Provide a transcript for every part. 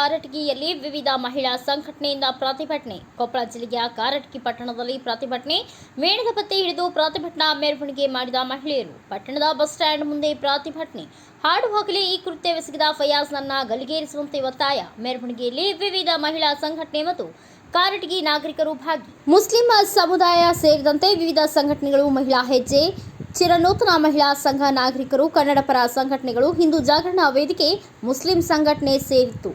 ಕಾರಟಗಿಯಲ್ಲಿ ವಿವಿಧ ಮಹಿಳಾ ಸಂಘಟನೆಯಿಂದ ಪ್ರತಿಭಟನೆ. ಕೊಪ್ಪಳ ಜಿಲ್ಲೆಯ ಕಾರಟಗಿ ಪಟ್ಟಣದಲ್ಲಿ ಪ್ರತಿಭಟನೆ. ಮೇಣದ ಬತ್ತಿ ಹಿಡಿದು ಪ್ರತಿಭಟನಾ ಮೆರವಣಿಗೆ ಮಾಡಿದ ಮಹಿಳೆಯರು. ಪಟ್ಟಣದ ಬಸ್ ಸ್ಟ್ಯಾಂಡ್ ಮುಂದೆ ಪ್ರತಿಭಟನೆ. ಹಾಡು ಹಗಲೇ ಈ ಕೃತ್ಯವೆಸಗಿದ ಫಯಾಜ್ನನ್ನ ಗಲ್ಲಿಗೇರಿಸುವಂತೆ ಒತ್ತಾಯ. ಮೆರವಣಿಗೆಯಲ್ಲಿ ವಿವಿಧ ಮಹಿಳಾ ಸಂಘಟನೆ ಮತ್ತು ಕಾರಟಗಿ ನಾಗರಿಕರು ಭಾಗಿ. ಮುಸ್ಲಿಂ ಸಮುದಾಯ ಸೇರಿದಂತೆ ವಿವಿಧ ಸಂಘಟನೆಗಳು, ಮಹಿಳಾ ಹೆಜ್ಜೆ, ಚಿರನೂತನ ಮಹಿಳಾ ಸಂಘ, ನಾಗರಿಕರು, ಕನ್ನಡ ಪರ ಸಂಘಟನೆಗಳು, ಹಿಂದೂ ಜಾಗರಣ ವೇದಿಕೆ, ಮುಸ್ಲಿಂ ಸಂಘಟನೆ ಸೇರಿತ್ತು.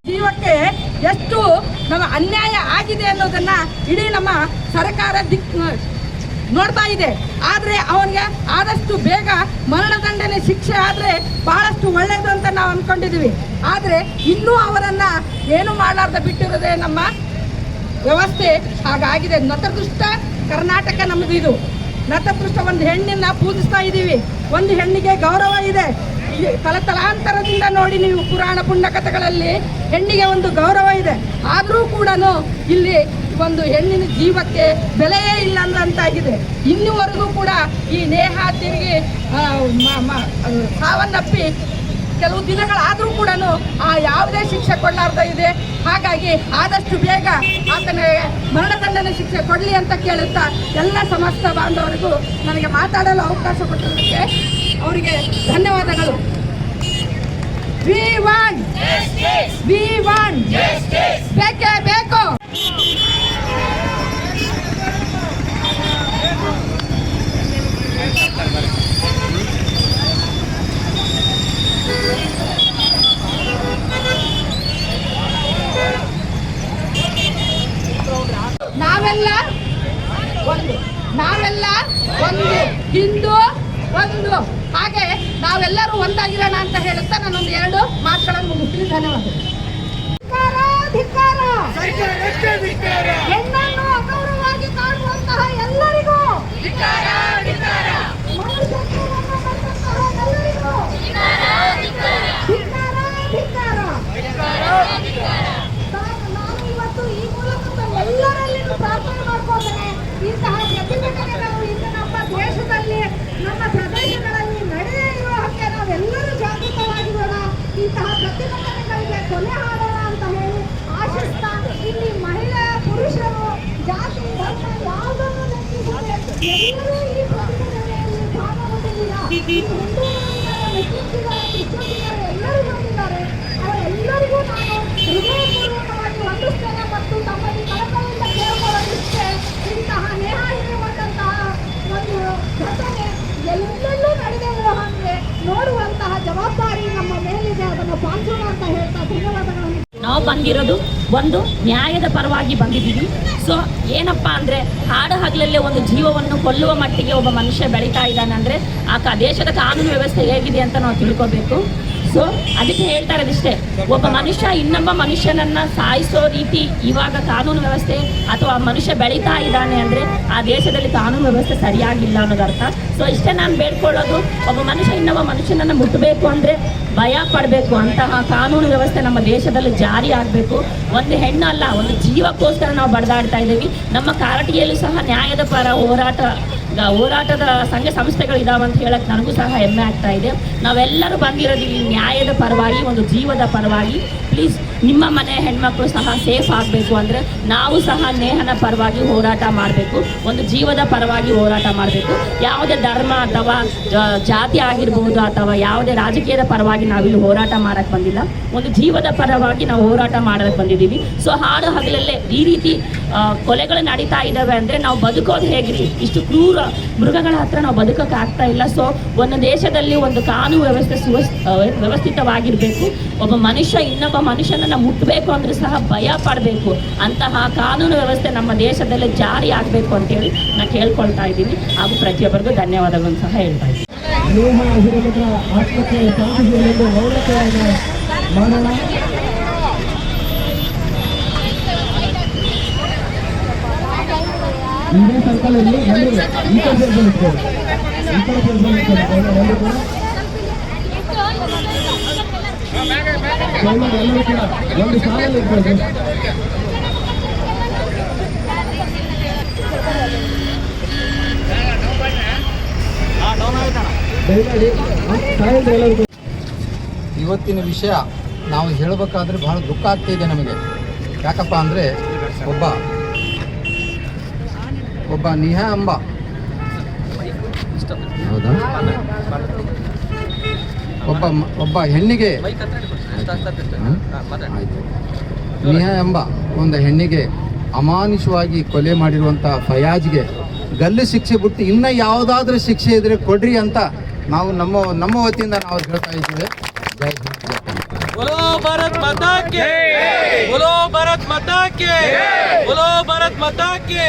ಜೀವಕ್ಕೆ ಎಷ್ಟು ನಮ್ಮ ಅನ್ಯಾಯ ಆಗಿದೆ ಅನ್ನೋದನ್ನ ಇಡೀ ನಮ್ಮ ಸರ್ಕಾರ ನೋಡ್ತಾ ಇದೆ. ಆದರೆ ಅವನಿಗೆ ಆದಷ್ಟು ಬೇಗ ಮರಣದಂಡನೆ ಶಿಕ್ಷೆ ಆದರೆ ಬಹಳಷ್ಟು ಒಳ್ಳೆಯದು ಅಂತ ನಾವು ಅಂದ್ಕೊಂಡಿದ್ದೀವಿ. ಆದರೆ ಇನ್ನೂ ಅವರನ್ನು ಏನು ಮಾಡಲಾರ್ದ ಬಿಟ್ಟಿರೋದೇ ನಮ್ಮ ವ್ಯವಸ್ಥೆ ಹಾಗಾಗಿದೆ. ನತದೃಷ್ಟ ಕರ್ನಾಟಕ ನಮ್ಮದು. ಇದು ನತದೃಷ್ಟ. ಒಂದು ಹೆಣ್ಣನ್ನ ಪೂಜಿಸ್ತಾ ಇದ್ದೀವಿ, ಒಂದು ಹೆಣ್ಣಿಗೆ ಗೌರವ ಇದೆ. ತಲತಲಾಂತರದಿಂದ ನೋಡಿ ನೀವು ಪುರಾಣ ಪುಣ್ಯ ಕಥೆಗಳಲ್ಲಿ ಹೆಣ್ಣಿಗೆ ಒಂದು ಗೌರವ ಇದೆ. ಆದರೂ ಕೂಡ ಇಲ್ಲಿ ಒಂದು ಹೆಣ್ಣಿನ ಜೀವಕ್ಕೆ ಬೆಲೆಯೇ ಇಲ್ಲ ಅಂತಾಗಿದೆ. ಇನ್ನುವರೆಗೂ ಕೂಡ ಈ ನೇಹ ತಿರುಗಿ ಸಾವನ್ನಪ್ಪಿ ಕೆಲವು ದಿನಗಳಾದರೂ ಕೂಡ ಯಾವುದೇ ಶಿಕ್ಷೆ ಕೊಡಲಾರ್ದ ಇದೆ. ಹಾಗಾಗಿ ಆದಷ್ಟು ಬೇಗ ಆತನಿಗೆ ಮರಣದಂಡನೆ ಶಿಕ್ಷೆ ಕೊಡಲಿ ಅಂತ ಕೇಳುತ್ತಾ ಎಲ್ಲ ಸಮಸ್ತ ಬಾಂಧವರಿಗೂ ನನಗೆ ಮಾತಾಡಲು ಅವಕಾಶ ಕೊಟ್ಟಿದ್ದಕ್ಕೆ ಅವರಿಗೆ ಧನ್ಯವಾದಗಳು. We want justice. We want justice. ಬೇಕೇ ಬೇಕು. ನಾವೆಲ್ಲ ಒಂದು ಹಿಂದೂ ಒಂದು, ಹಾಗೆ ನಾವೆಲ್ಲರೂ ಒಂದಾಗಿರೋಣ ಅಂತ ಹೇಳುತ್ತಾ ನಾನೊಂದು 2 ಮಾತುಗಳನ್ನು ಮುಗಿಸ್ತೀನಿ. ಧನ್ಯವಾದಗಳು. ಹೆಣ್ಣನ್ನು ಅಗೌರವವಾಗಿ ಕಾಣುವಂತಹ ಎಲ್ಲರಿಗೂ, ನಾನು ಇವತ್ತು ಈ ಮೂಲಕ ಎಲ್ಲರಲ್ಲಿಯೂ ಪ್ರಾರ್ಥನೆ ಮಾಡ್ಕೋತೇನೆ. ಇಂತಹ ಪ್ರತಿಭಟನೆಗಳು ಇನ್ನು ನಮ್ಮ ದೇಶದಲ್ಲಿ, ನಮ್ಮ ಪ್ರದೇಶಗಳಲ್ಲಿ ನಡೆಯೇ ಇರುವ ಹಾಗೆ ನಾವೆಲ್ಲರೂ ಜಾಗೃತವಾಗಿರೋಣ. ಇಂತಹ ಪ್ರತಿಭಟನೆಗಳಿಗೆ ಕೊನೆ ಹಾಡೋಣ ಅಂತ ಹೇಳಿ ಆಶಿಸ್ತಾ, ಇಲ್ಲಿ ಮಹಿಳಾ ಪುರುಷರು ಜಾತಿ ಧರ್ಮ ಯಾವುದನ್ನು ಲೆಕ್ಕಿಸದೆ ಎಲ್ಲರೂ ಈ ಪ್ರತಿಭಟನೆಯಲ್ಲಿ ಭಾಗವಹಿಸಿಲ್ಲ. ಹಿಂದೂ ಕ್ರಿಶ್ಚಿಯನ್ರು ಎಲ್ಲರೂ ಬಂದಿದ್ದಾರೆ. ಅವರೆಲ್ಲರಿಗೂ ನಾನು ಹೃದಯಪೂರ್ವಕವಾಗಿ ವಂದಿಸ್ತೇನೆ ಮತ್ತು ತಮ್ಮಲ್ಲಿ ಕಳಕಳಿಯಿಂದ ಕೇಳಿಕೊಳ್ಳೋದಿಷ್ಟೇ, ಇಂತಹ ನೇಹ ಇರುವಂತಹ ಒಂದು ಘಟನೆ ಎಲ್ಲೆಲ್ಲೂ ನಡೆದಿರುವ ಹಾಗೆ ನೋಡುವಂತಹ ಜವಾಬ್ದಾರಿ ನಮ್ಮ ಮೇಲಿದೆ. ಅದನ್ನು ಪಾಲಿಸೋಣ ಅಂತ ಹೇಳ್ತಾ ಧನ್ಯವಾದಗಳನ್ನು. ನಾವು ಬಂದಿರೋದು ಒಂದು ನ್ಯಾಯದ ಪರವಾಗಿ ಬಂದಿದ್ದೀವಿ. ಸೊ ಏನಪ್ಪ ಅಂದರೆ, ಹಾಡು ಹಗಲಲ್ಲೇ ಒಂದು ಜೀವವನ್ನು ಕೊಲ್ಲುವ ಮಟ್ಟಿಗೆ ಒಬ್ಬ ಮನುಷ್ಯ ಬೆಳೀತಾ ಇದ್ದಾನೆ ಅಂದರೆ ಆ ದೇಶದ ಕಾನೂನು ವ್ಯವಸ್ಥೆ ಹೇಗಿದೆ ಅಂತ ನಾವು ತಿಳ್ಕೋಬೇಕು. ಸೊ ಅದಕ್ಕೆ ಹೇಳ್ತಾ ಇರೋದಿಷ್ಟೇ, ಒಬ್ಬ ಮನುಷ್ಯ ಇನ್ನೊಬ್ಬ ಮನುಷ್ಯನನ್ನು ಸಾಯಿಸೋ ರೀತಿ ಇವಾಗ ಕಾನೂನು ವ್ಯವಸ್ಥೆ ಅಥವಾ ಮನುಷ್ಯ ಬೆಳೀತಾ ಇದ್ದಾನೆ ಅಂದರೆ ಆ ದೇಶದಲ್ಲಿ ಕಾನೂನು ವ್ಯವಸ್ಥೆ ಸರಿಯಾಗಿಲ್ಲ ಅನ್ನೋದು ಅರ್ಥ. ಸೊ ಇಷ್ಟೇ ನಾನು ಬೇಡ್ಕೊಳ್ಳೋದು, ಒಬ್ಬ ಮನುಷ್ಯ ಇನ್ನೊಬ್ಬ ಮನುಷ್ಯನನ್ನು ಮುಟ್ಟಬೇಕು ಅಂದರೆ ಭಯ ಪಡಬೇಕು. ಅಂತಹ ಕಾನೂನು ವ್ಯವಸ್ಥೆ ನಮ್ಮ ದೇಶದಲ್ಲಿ ಜಾರಿ ಆಗಬೇಕು. ಒಂದು ಹೆಣ್ಣು ಅಲ್ಲ, ಒಂದು ಜೀವಕ್ಕೋಸ್ಕರ ನಾವು ಬಡದಾಡ್ತಾ ಇದ್ದೀವಿ. ನಮ್ಮ ಕಾರಟಗಿಯಲ್ಲೂ ಸಹ ನ್ಯಾಯದ ಪರ ಹೋರಾಟದ ಸಂಘ ಸಂಸ್ಥೆಗಳಿದಾವೆ ಅಂತ ಹೇಳಕ್ಕೆ ನನಗೂ ಸಹ ಹೆಮ್ಮೆ ಆಗ್ತಾ ಇದೆ. ನಾವೆಲ್ಲರೂ ಬಂದಿರೋದು ಇಲ್ಲಿ ನ್ಯಾಯದ ಪರವಾಗಿ, ಒಂದು ಜೀವದ ಪರವಾಗಿ. ಪ್ಲೀಸ್ ನಿಮ್ಮ ಮನೆ ಹೆಣ್ಮಕ್ಳು ಸಹ ಸೇಫ್ ಆಗಬೇಕು ಅಂದರೆ ನಾವು ಸಹ ನೇಹನ ಪರವಾಗಿ ಹೋರಾಟ ಮಾಡಬೇಕು, ಒಂದು ಜೀವದ ಪರವಾಗಿ ಹೋರಾಟ ಮಾಡಬೇಕು. ಯಾವುದೇ ಧರ್ಮ ಅಥವಾ ಜಾತಿ ಆಗಿರ್ಬೋದು ಅಥವಾ ಯಾವುದೇ ರಾಜಕೀಯದ ಪರವಾಗಿ ನಾವಿಲ್ಲಿ ಹೋರಾಟ ಮಾಡೋಕ್ಕೆ ಬಂದಿಲ್ಲ, ಒಂದು ಜೀವದ ಪರವಾಗಿ ನಾವು ಹೋರಾಟ ಮಾಡೋಕ್ಕೆ ಬಂದಿದ್ದೀವಿ. ಸೊ ಹಾಡು ಹಗಲಲ್ಲೇ ಈ ರೀತಿ ಕೊಲೆಗಳು ನಡೀತಾ ಇದ್ದಾವೆ ಅಂದರೆ ನಾವು ಬದುಕೋದು ಹೇಗ್ರಿ? ಇಷ್ಟು ಕ್ರೂರ ಮೃಗಗಳ ಹತ್ರ ನಾವು ಬದುಕೋಕೆ ಆಗ್ತಾ ಇಲ್ಲ. ಸೊ ಒಂದು ದೇಶದಲ್ಲಿ ಒಂದು ಕಾನೂನು ವ್ಯವಸ್ಥೆ ವ್ಯವಸ್ಥಿತವಾಗಿರಬೇಕು. ಒಬ್ಬ ಮನುಷ್ಯ ಇನ್ನೊಬ್ಬ ಮನುಷ್ಯನನ್ನು ಮುಟ್ಟಬೇಕು ಅಂದರೆ ಸಹ ಭಯ ಪಡಬೇಕು. ಅಂತಹ ಕಾನೂನು ವ್ಯವಸ್ಥೆ ನಮ್ಮ ದೇಶದಲ್ಲಿ ಜಾರಿ ಆಗಬೇಕು ಅಂತೇಳಿ ನಾನು ಕೇಳ್ಕೊಳ್ತಾ ಇದ್ದೀನಿ. ಹಾಗೂ ಪ್ರತಿಯೊಬ್ಬರಿಗೂ ಧನ್ಯವಾದಗಳನ್ನು ಸಹ ಹೇಳ್ತಾ ಇದ್ದೀನಿ. ಇದೇ ಸರ್ಕಲ್ ಅಲ್ಲಿ ಈ ಕಡೆ ಸರ್ಕಲ್ ಇರ್ತದೆ, ಈ ಕಡೆ ಸರ್ಕಲ್ ಇರ್ತದೆ ಎಲ್ಲರೂ ಕೂಡ ಒಂದು ಸಾಲಲ್ಲಿ ಇರ್ತದೆ. ಇವತ್ತಿನ ವಿಷಯ ನಾವು ಹೇಳಬೇಕಾದ್ರೆ ಬಹಳ ದುಃಖ ಆಗ್ತಿದೆ ನಮಗೆ. ಯಾಕಪ್ಪ ಅಂದರೆ ಒಬ್ಬ ನಿಹಾ ಎಂಬ ಹೌದಾ ಒಬ್ಬ ಹೆಣ್ಣಿಗೆ ಆಯಿತು ನಿಹಾ ಎಂಬ ಒಂದು ಹೆಣ್ಣಿಗೆ ಅಮಾನುಷವಾಗಿ ಕೊಲೆ ಮಾಡಿರುವಂಥ ಫಯಾಜ್ಗೆ ಗಲ್ಲು ಶಿಕ್ಷೆ ಬಿಟ್ಟು ಇನ್ನೂ ಯಾವುದಾದ್ರೂ ಶಿಕ್ಷೆ ಇದ್ರೆ ಕೊಡ್ರಿ ಅಂತ ನಾವು ನಮ್ಮ ವತಿಯಿಂದ ನಾವು ಹೇಳ್ತಾ ಇದ್ದೇವೆ. ಜೈ ಹಿಂದ್. बोलो भारत माता के, बोलो भारत माता के, बोलो भारत माता के।